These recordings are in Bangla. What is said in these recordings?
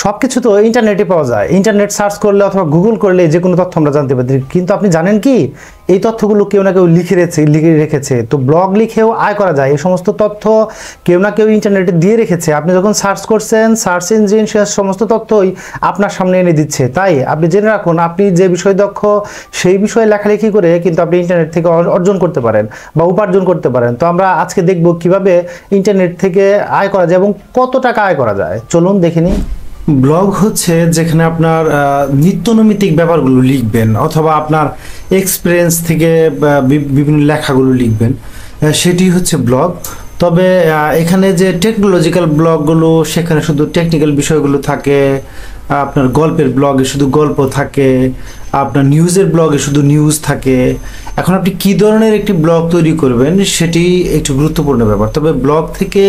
সবকিছু তো ইন্টারনেটে পাওয়া যায়, ইন্টারনেট সার্চ করলে অথবা গুগল করলে যে কোনো তথ্য আমরা জানতে পারি। কিন্তু আপনি জানেন কি এই তথ্যগুলো কেউ না কেউ লিখে রেখেছে। তো ব্লগ লিখেও আয় করা যায়। এই সমস্ত তথ্য কেউ না কেউ ইন্টারনেটে দিয়ে রেখেছে। আপনি যখন সার্চ করছেন, সার্চ ইঞ্জিন সে সমস্ত তথ্যই আপনার সামনে এনে দিচ্ছে। তাই আপনি জেনে রাখুন, আপনি যে বিষয়ে দক্ষ সেই বিষয়ে লেখালেখি করে কিন্তু আপনি ইন্টারনেট থেকে অর্জন করতে পারেন বা উপার্জন করতে পারেন। তো আমরা আজকে দেখব কিভাবে ইন্টারনেট থেকে আয় করা যায় এবং কত টাকা আয় করা যায়। চলুন দেখে নিই। ব্লগ হচ্ছে যেখানে আপনার নিত্যনৈমিত্তিক ব্যাপারগুলো লিখবেন অথবা আপনার এক্সপিরিয়েন্স থেকে বিভিন্ন লেখাগুলো লিখবেন, সেটি হচ্ছে ব্লগ। তবে এখানে যে টেকনোলজিক্যাল ব্লগগুলো সেখানে শুধু টেকনিক্যাল বিষয়গুলো থাকে, আপনার গল্পের ব্লগে শুধু গল্প থাকে, আপনার নিউজের ব্লগে শুধু নিউজ থাকে। এখন আপনি কী ধরনের একটি ব্লগ তৈরি করবেন সেটি একটু গুরুত্বপূর্ণ ব্যাপার। তবে ব্লগ থেকে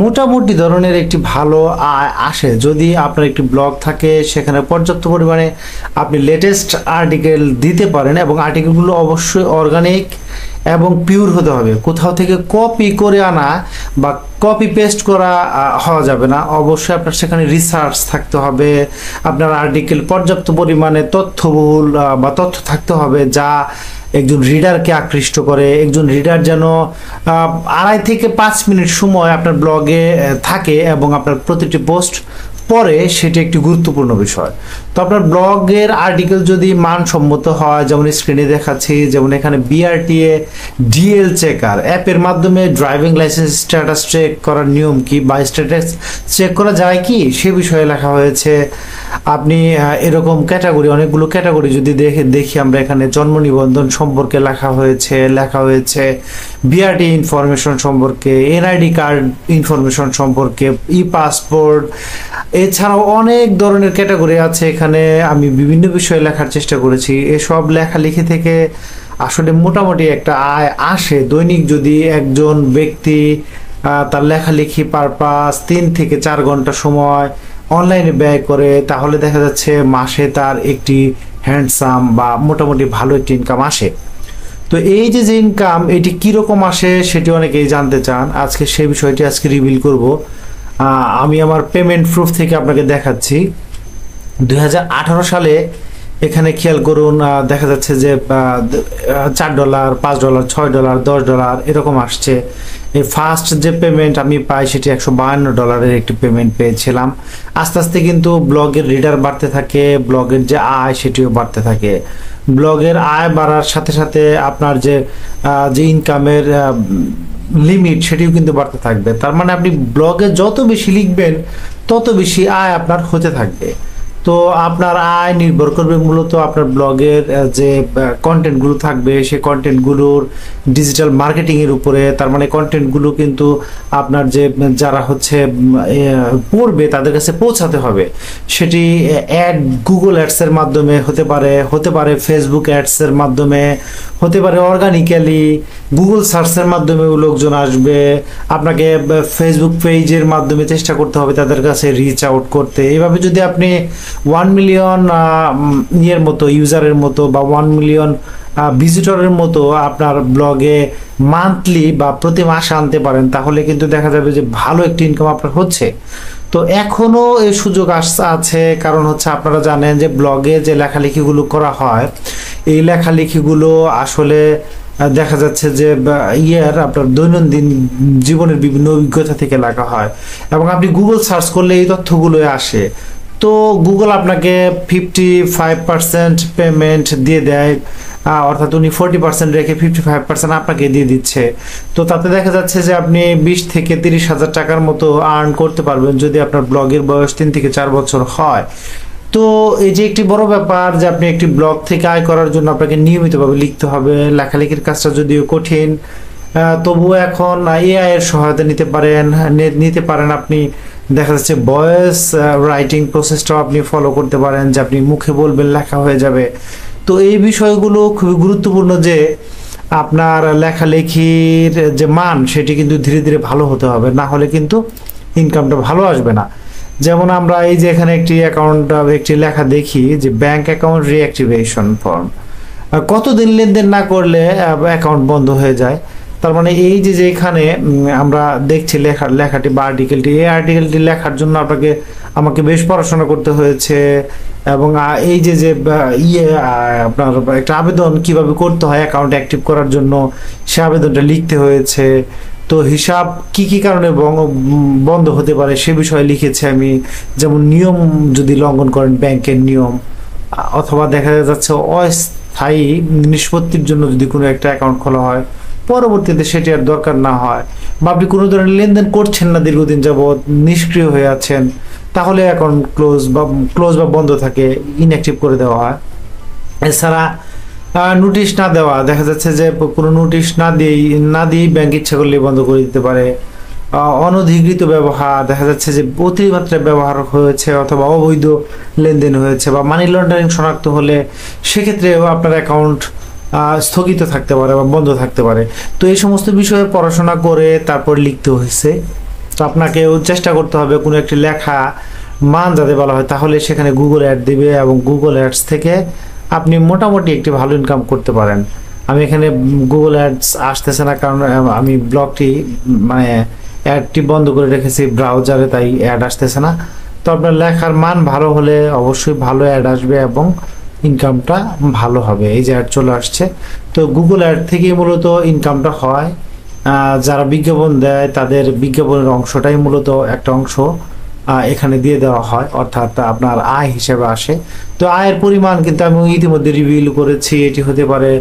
মোটামুটি ধরনের একটি ভালো আয় আসে যদি আপনার একটি ব্লগ থাকে, সেখানে পর্যাপ্ত পরিমাণে আপনি লেটেস্ট আর্টিকেল দিতে পারেন এবং আর্টিকেলগুলো অবশ্যই অর্গানিক এবং পিওর হতে হবে। কোথাও থেকে কপি করে আনা বা কপি পেস্ট করা হওয়া যাবে না। অবশ্যই আপনার সেখানে রিসার্চ থাকতে হবে, আপনার আর্টিকেল পর্যাপ্ত পরিমাণে তথ্যবহুল বা তথ্য থাকতে হবে যা একজন রিডারকে আকৃষ্ট করে। একজন রিডার যেন 2.5 থেকে 5 মিনিট সময় আপনার ব্লগে থাকে এবং আপনার প্রতিটি পোস্ট পরে, সেটি একটি গুরুত্বপূর্ণ বিষয়। তো আপনার ব্লগের আর্টিকেল যদি মানসম্মত হয়, যেমন স্ক্রিনে দেখাচ্ছি, যেমন এখানে বিআরটিএ ডিএল চেকার অ্যাপের মাধ্যমে ড্রাইভিং লাইসেন্স স্ট্যাটাস চেক করার নিয়ম কি বা স্ট্যাটাস চেক করা যায় কি সে বিষয়ে লেখা হয়েছে। আপনি এরকম ক্যাটাগরি, অনেকগুলো ক্যাটাগরি যদি দেখি আমরা, এখানে জন্ম নিবন্ধন সম্পর্কে লেখা হয়েছে বিআরটি ইনফরমেশন সম্পর্কে, এনআইডি কার্ড ইনফরমেশন সম্পর্কে, ই পাসপোর্ট, এছাড়াও অনেক ধরনের ক্যাটাগরি আছে। এখানে আমি বিভিন্ন বিষয়ে লেখার চেষ্টা করেছি। এসব লেখালেখি থেকে আসলে মোটামুটি একটা আয় আসে দৈনিক। যদি একজন ব্যক্তি তার লেখালেখি পারপাস 3 থেকে 4 ঘন্টা সময় অনলাইনে ব্যয় করে, তাহলে দেখা যাচ্ছে মাসে তার একটি হ্যান্ডসাম বা মোটামুটি ভালো একটি ইনকাম আসে। তো এই যে ইনকাম, এটি কীরকম আসে সেটি অনেকেই জানতে চান। আজকে সেই বিষয়টি রিভিল করব। আমি আমার পেমেন্ট প্রুফ থেকে আপনাকে দেখাচ্ছি। 2018 সালে এখানে খেয়াল করুন, দেখা যাচ্ছে যে $4, $5, $6, $10 এরকম আসছে। এই ফার্স্ট যে পেমেন্ট আমি পাই সেটি $152 একটি পেমেন্ট পেয়েছিলাম। আস্তে আস্তে কিন্তু ব্লগের রিডার বাড়তে থাকে, ব্লগের যে আয় সেটিও বাড়তে থাকে। ব্লগের আয় বাড়ার সাথে সাথে আপনার যে ইনকামের লিমিট সেটিও কিন্তু বাড়তে থাকবে। তার মানে আপনি ব্লগে যত বেশি লিখবেন তত বেশি আয় আপনার হতে থাকবে। তো আপনার আয় নির্ভর করবে মূলত আপনার ব্লগের যে কন্টেন্টগুলো থাকবে সেই কন্টেন্টগুলোর ডিজিটাল মার্কেটিংয়ের উপরে। তার মানে কন্টেন্টগুলো কিন্তু আপনার যে যারা হচ্ছে পড়বে তাদের কাছে পৌঁছাতে হবে। সেটি অ্যাড গুগল অ্যাডসের মাধ্যমে হতে পারে ফেসবুক অ্যাডসের মাধ্যমে, হতে পারে অর্গানিক্যালি গুগল সার্চের মাধ্যমে লোকজন আসবে। আপনাকে ফেসবুক পেজের মাধ্যমে চেষ্টা করতে হবে তাদের কাছে রিচ আউট করতে। এইভাবে যদি আপনি 1 মিলিয়ন মতো ইউজারের মতো বা 1 মিলিয়ন ভিজিটরের মতো আপনার ব্লগে মান্থলি বা প্রতি মাসে আনতে পারেন, তাহলে কিন্তু দেখা যাবে যে ভালো একটি ইনকাম আপনার হচ্ছে। তো এখনো এই সুযোগ আছে, কারণ হচ্ছে আপনারা জানেন যে ব্লগে যে লেখালেখিগুলো করা হয় এই লেখালেখিগুলো আসলে দেখা যাচ্ছে যে আপনার দৈনন্দিন জীবনের বিভিন্ন অভিজ্ঞতা থেকে লেখা হয় এবং আপনি গুগল সার্চ করলে এই তথ্যগুলো আসে। তো গুগল আপনাকে 55% পেমেন্ট দিয়ে দেয়, অর্থাৎ উনি 40% রেখে 55% আপনাকে দিয়ে দিচ্ছে। তো তাতে দেখা যাচ্ছে যে আপনি 20 থেকে 30 হাজার টাকার মতো আর্ন করতে পারবেন যদি আপনার ব্লগের বয়স 3 থেকে 4 বছর হয়। তো এই যে একটি বড় ব্যাপার যে আপনি একটি ব্লগ থেকে আয় করার জন্য আপনাকে নিয়মিতভাবে লিখতে হবে। লেখালেখির কাজটা যদিও কঠিন, তবুও এখন এআই এর সহায়তা নিতে পারেন আপনি। দেখা যাচ্ছে ভয়েস রাইটিং প্রসেসটাও আপনি ফলো করতে পারেন, যে আপনি মুখে বলবেন লেখা হয়ে যাবে। তো এই বিষয়গুলো খুবই গুরুত্বপূর্ণ যে আপনার লেখালেখির যে মান সেটি কিন্তু ধীরে ধীরে ভালো হতে হবে, না হলে কিন্তু ইনকামটা ভালো আসবে না। যেমন আমরা এই যে এখানে একটি লেখা দেখি যে ব্যাংক অ্যাকাউন্ট রিঅ্যাক্টিভেশন ফর্ম, কতদিন লেনদেন না করলে অ্যাকাউন্ট বন্ধ হয়ে যায়। তার মানে এই যে এখানে আমরা দেখছি লেখাটি বা আর্টিকেলটি, এই আর্টিকেলটি লেখার জন্য আমাকে বেশ পড়াশোনা করতে হয়েছে, এবং এই যে আপনার একটা আবেদন কিভাবে করতে হয় অ্যাকাউন্ট অ্যাক্টিভ করার জন্য, সে আবেদনটা লিখতে হয়েছে। তো হিসাব কি কি কারণে বন্ধ হতে পারে সে বিষয়ে লিখেছি আমি, যেমন নিয়ম যদি লঙ্ঘন করেন ব্যাংকের নিয়ম, অথবা দেখা যাচ্ছে অস্থায়ী নিষ্পত্তির জন্য যদি কোনো একটা অ্যাকাউন্ট খোলা হয়, পরবর্তীতে সেটি আর দরকার না হয়, বা আপনি কোনো ধরনের লেনদেন করছেন না দীর্ঘদিন যাবৎ, নিষ্ক্রিয় হয়ে আছেন, তাহলে অ্যাকাউন্ট ক্লোজ বা বন্ধ থাকে, ইনঅ্যাক্টিভ করে দেওয়া হয়। এছাড়া নোটিশ না দেওয়া, দেখা যাচ্ছে যে কোনো নোটিশ না দিয়েই ব্যাংক ইচ্ছা করলে বন্ধ করে দিতে পারে। অনধিকৃত ব্যবহার, দেখা যাচ্ছে যে অতিমাত্রায় ব্যবহার হয়েছে অথবা অবৈধ লেনদেন হয়েছে বা মানি লন্ডারিং শনাক্ত হলে সেক্ষেত্রেও আপনার অ্যাকাউন্ট স্থগিত থাকতে পারে বা বন্ধ থাকতে পারে। তো এই সমস্ত বিষয়ে পড়াশোনা করে তারপর লিখতে হয়েছে। তো আপনাকেও চেষ্টা করতে হবে কোনো একটি লেখা মান যাতে বলা হয়, তাহলে সেখানে গুগল অ্যাড দিবে এবং গুগল অ্যাডস থেকে আপনি মোটামুটি একটি ভালো ইনকাম করতে পারেন। আমি এখানে গুগল অ্যাডস আসতেছে না, কারণ আমি ব্লগটি মানে অ্যাডটি বন্ধ করে রেখেছি ব্রাউজারে, তাই অ্যাড আসতেছে না। তো আপনার লেখার মান ভালো হলে অবশ্যই ভালো অ্যাড আসবে এবং ইনকামটা ভালো হবে। এই যে অ্যাড চলে আসছে, তো গুগল অ্যাড থেকেই মূলত ইনকামটা হয়। যারা বিজ্ঞাপন দেয় তাদের বিজ্ঞাপনের অংশটাই মূলত একটা অংশ এখানে দিয়ে দেওয়া হয়, অর্থাৎ আপনার আয় হিসেবে আসে। তো আয়ের পরিমাণ কিন্তু আমি ইতিমধ্যে রিভিল করেছি, এটি হতে পারে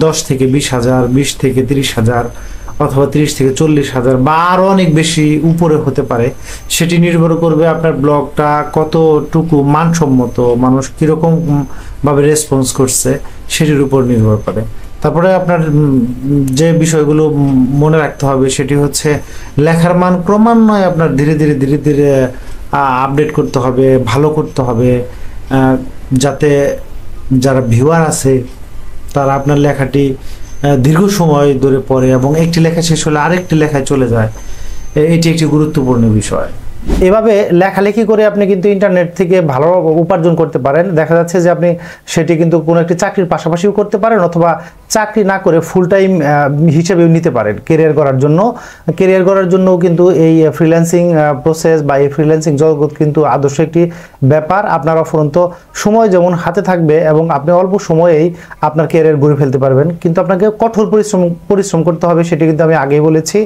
10 থেকে 20,000, 20 থেকে 30,000, অথবা 30 থেকে 40,000 বা আরও অনেক বেশি উপরে হতে পারে। সেটি নির্ভর করবে আপনার ব্লগটা কতটুকু মানসম্মত, মানুষ কীরকম ভাবে রেসপন্স করছে সেটির উপর নির্ভর করে। তারপরে আপনার যে বিষয়গুলো মনে রাখতে হবে সেটি হচ্ছে লেখার মান ক্রমান্বয়ে আপনার ধীরে ধীরে আপডেট করতে হবে, ভালো করতে হবে, যাতে যারা ভিউয়ার আছে তারা আপনার লেখাটি দীর্ঘ সময় ধরে পড়ে এবং একটি লেখা শেষ হলে আরেকটি লেখায় চলে যায়। এটি একটি গুরুত্বপূর্ণ বিষয়। এভাবে লেখালেখি করে আপনি কিন্তু ইন্টারনেট থেকে ভালো উপার্জন করতে পারেন। দেখা যাচ্ছে যে আপনি সেটি কিন্তু কোনো একটি চাকরির পাশাপাশিও করতে পারেন, অথবা চাকরি না করে ফুল টাইম হিসেবেও নিতে পারেন ক্যারিয়ার করার জন্য। ক্যারিয়ার করার জন্য কিন্তু এই ফ্রিল্যান্সিং প্রসেস বা এই ফ্রিল্যান্সিং জগৎ কিন্তু আদর্শ একটি ব্যাপার। আপনার অফুরন্ত সময় যেমন হাতে থাকবে এবং আপনি অল্প সময়েই আপনার ক্যারিয়ার গড়ে ফেলতে পারবেন, কিন্তু আপনাকে কঠোর পরিশ্রম করতে হবে, সেটি কিন্তু আমি আগেই বলেছি।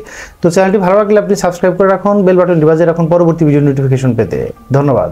তো চ্যানেলটি ভালো লাগলে আপনি সাবস্ক্রাইব করে রাখুন, বেল বাটনটি বাজিয়ে রাখুন পরবর্তী ভিডিও নোটিফিকেশন পেতে। ধন্যবাদ।